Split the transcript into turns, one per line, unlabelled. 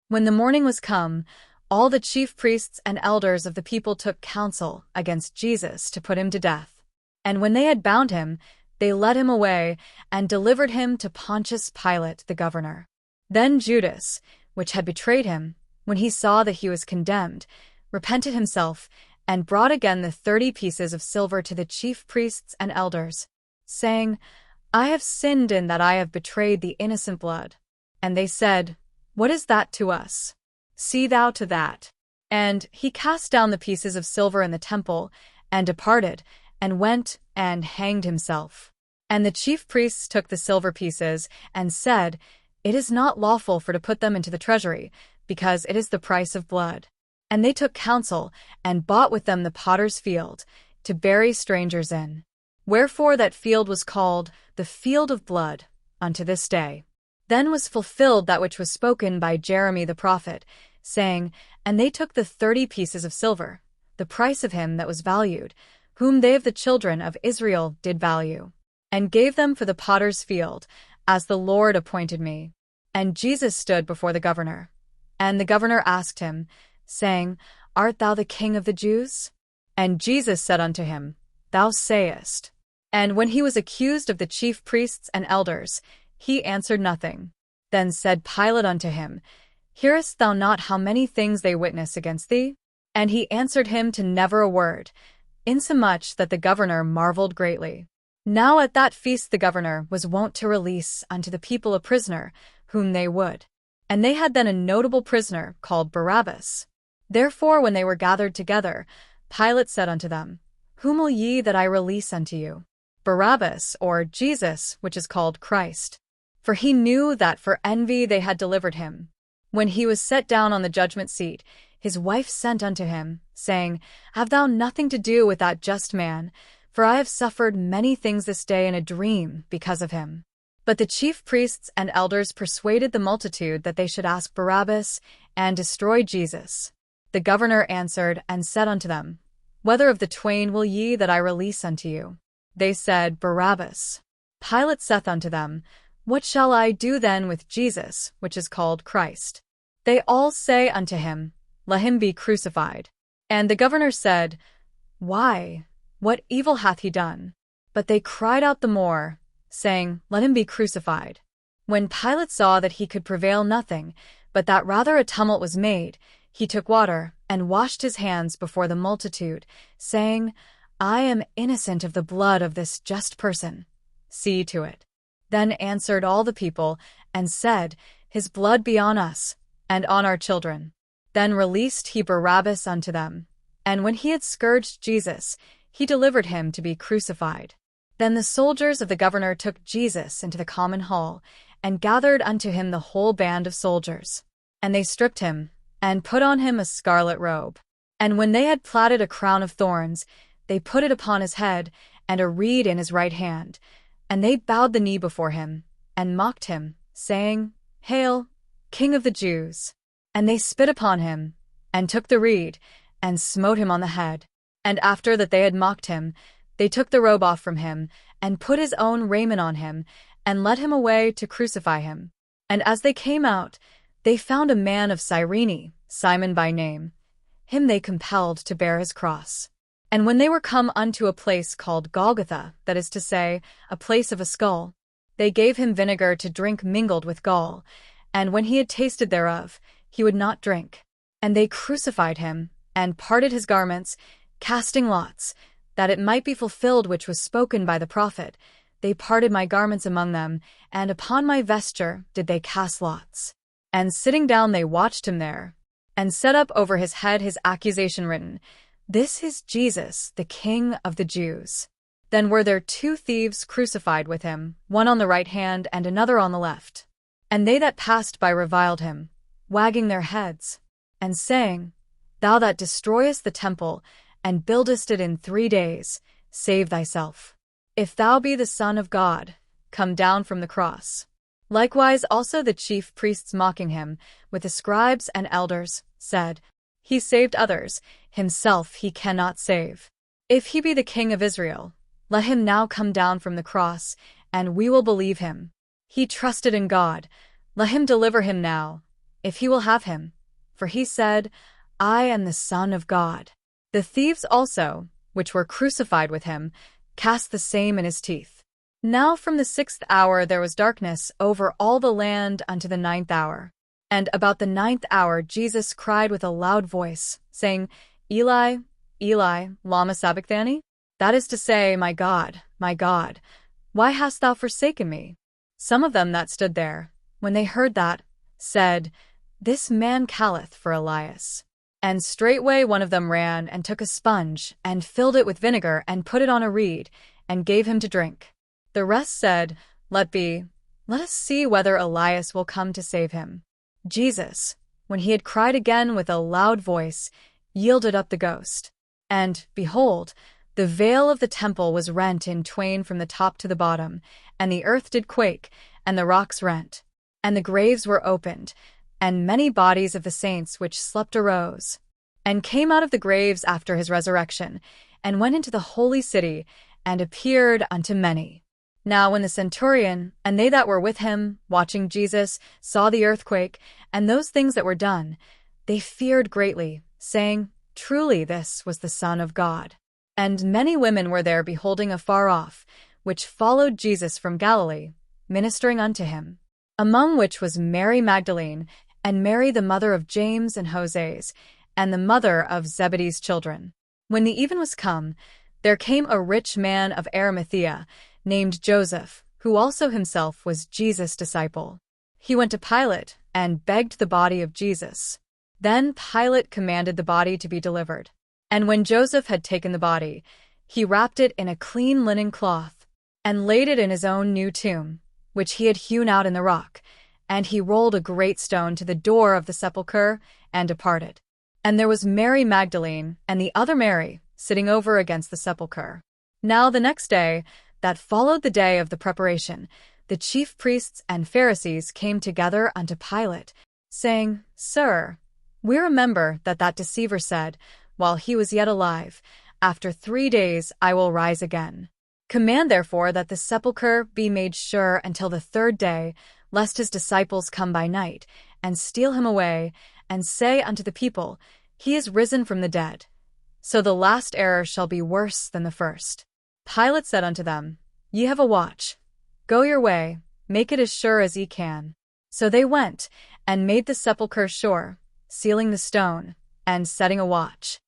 When the morning was come, all the chief priests and elders of the people took counsel against Jesus to put him to death. And when they had bound him, they led him away and delivered him to Pontius Pilate the governor. Then Judas, which had betrayed him, when he saw that he was condemned, repented himself and brought again the 30 pieces of silver to the chief priests and elders, saying, I have sinned in that I have betrayed the innocent blood. And they said, What is that to us? See thou to that. And he cast down the pieces of silver in the temple, and departed, and went and hanged himself. And the chief priests took the silver pieces, and said, It is not lawful for to put them into the treasury, because it is the price of blood. And they took counsel, and bought with them the potter's field, to bury strangers in. Wherefore that field was called the field of blood unto this day. Then was fulfilled that which was spoken by Jeremy the prophet, saying, And they took the 30 pieces of silver, the price of him that was valued, whom they of the children of Israel did value, and gave them for the potter's field, as the Lord appointed me. And Jesus stood before the governor. And the governor asked him, saying, Art thou the King of the Jews? And Jesus said unto him, Thou sayest. And when he was accused of the chief priests and elders, he answered nothing. Then said Pilate unto him, Hearest thou not how many things they witness against thee? And he answered him to never a word, insomuch that the governor marveled greatly. Now at that feast the governor was wont to release unto the people a prisoner, whom they would. And they had then a notable prisoner, called Barabbas. Therefore when they were gathered together, Pilate said unto them, Whom will ye that I release unto you? Barabbas, or Jesus, which is called Christ? For he knew that for envy they had delivered him. When he was set down on the judgment seat, his wife sent unto him, saying, Have thou nothing to do with that just man, for I have suffered many things this day in a dream because of him. But the chief priests and elders persuaded the multitude that they should ask Barabbas and destroy Jesus. The governor answered and said unto them, Whether of the twain will ye that I release unto you? They said, Barabbas. Pilate saith unto them, What shall I do then with Jesus, which is called Christ? They all say unto him, Let him be crucified. And the governor said, Why? What evil hath he done? But they cried out the more, saying, Let him be crucified. When Pilate saw that he could prevail nothing, but that rather a tumult was made, he took water, and washed his hands before the multitude, saying, I am innocent of the blood of this just person. See to it. Then answered all the people, and said, His blood be on us, and on our children. Then released he Barabbas unto them. And when he had scourged Jesus, he delivered him to be crucified. Then the soldiers of the governor took Jesus into the common hall, and gathered unto him the whole band of soldiers. And they stripped him, and put on him a scarlet robe. And when they had platted a crown of thorns, they put it upon his head, and a reed in his right hand. And they bowed the knee before him, and mocked him, saying, Hail, King of the Jews! And they spit upon him, and took the reed, and smote him on the head. And after that they had mocked him, they took the robe off from him, and put his own raiment on him, and led him away to crucify him. And as they came out, they found a man of Cyrene, Simon by name. Him they compelled to bear his cross. And when they were come unto a place called Golgotha, that is to say, a place of a skull, they gave him vinegar to drink mingled with gall, and when he had tasted thereof, he would not drink. And they crucified him, and parted his garments, casting lots, that it might be fulfilled which was spoken by the prophet, They parted my garments among them, and upon my vesture did they cast lots. And sitting down they watched him there, and set up over his head his accusation written, This is Jesus, the King of the Jews. Then were there 2 thieves crucified with him, one on the right hand and another on the left. And they that passed by reviled him, wagging their heads, and saying, Thou that destroyest the temple, and buildest it in 3 days, save thyself. If thou be the Son of God, come down from the cross. Likewise also the chief priests mocking him, with the scribes and elders, said, He saved others, himself he cannot save. If he be the King of Israel, let him now come down from the cross, and we will believe him. He trusted in God, let him deliver him now, if he will have him, for he said, I am the Son of God. The thieves also, which were crucified with him, cast the same in his teeth. Now from the 6th hour there was darkness over all the land unto the 9th hour. And about the 9th hour Jesus cried with a loud voice, saying, Eli, Eli, lama sabachthani? That is to say, my God, why hast thou forsaken me? Some of them that stood there, when they heard that, said, This man calleth for Elias. And straightway one of them ran and took a sponge, and filled it with vinegar, and put it on a reed, and gave him to drink. The rest said, Let be, let us see whether Elias will come to save him. Jesus, when he had cried again with a loud voice, yielded up the ghost. And, behold, the veil of the temple was rent in twain from the top to the bottom, and the earth did quake, and the rocks rent. And the graves were opened, and many bodies of the saints which slept arose, and came out of the graves after his resurrection, and went into the holy city, and appeared unto many. Now when the centurion, and they that were with him, watching Jesus, saw the earthquake, and those things that were done, they feared greatly, saying, Truly this was the Son of God. And many women were there beholding afar off, which followed Jesus from Galilee, ministering unto him. Among which was Mary Magdalene, and Mary the mother of James and Joses, and the mother of Zebedee's children. When the even was come, there came a rich man of Arimathea, named Joseph, who also himself was Jesus' disciple. He went to Pilate, and begged the body of Jesus. Then Pilate commanded the body to be delivered. And when Joseph had taken the body, he wrapped it in a clean linen cloth, and laid it in his own new tomb, which he had hewn out in the rock, and he rolled a great stone to the door of the sepulchre, and departed. And there was Mary Magdalene, and the other Mary, sitting over against the sepulchre. Now the next day, that followed the day of the preparation, the chief priests and Pharisees came together unto Pilate, saying, Sir, we remember that deceiver said, while he was yet alive, After 3 days I will rise again. Command therefore that the sepulchre be made sure until the 3rd day, lest his disciples come by night, and steal him away, and say unto the people, He is risen from the dead. So the last error shall be worse than the first. Pilate said unto them, Ye have a watch. Go your way, make it as sure as ye can. So they went, and made the sepulchre sure, sealing the stone, and setting a watch.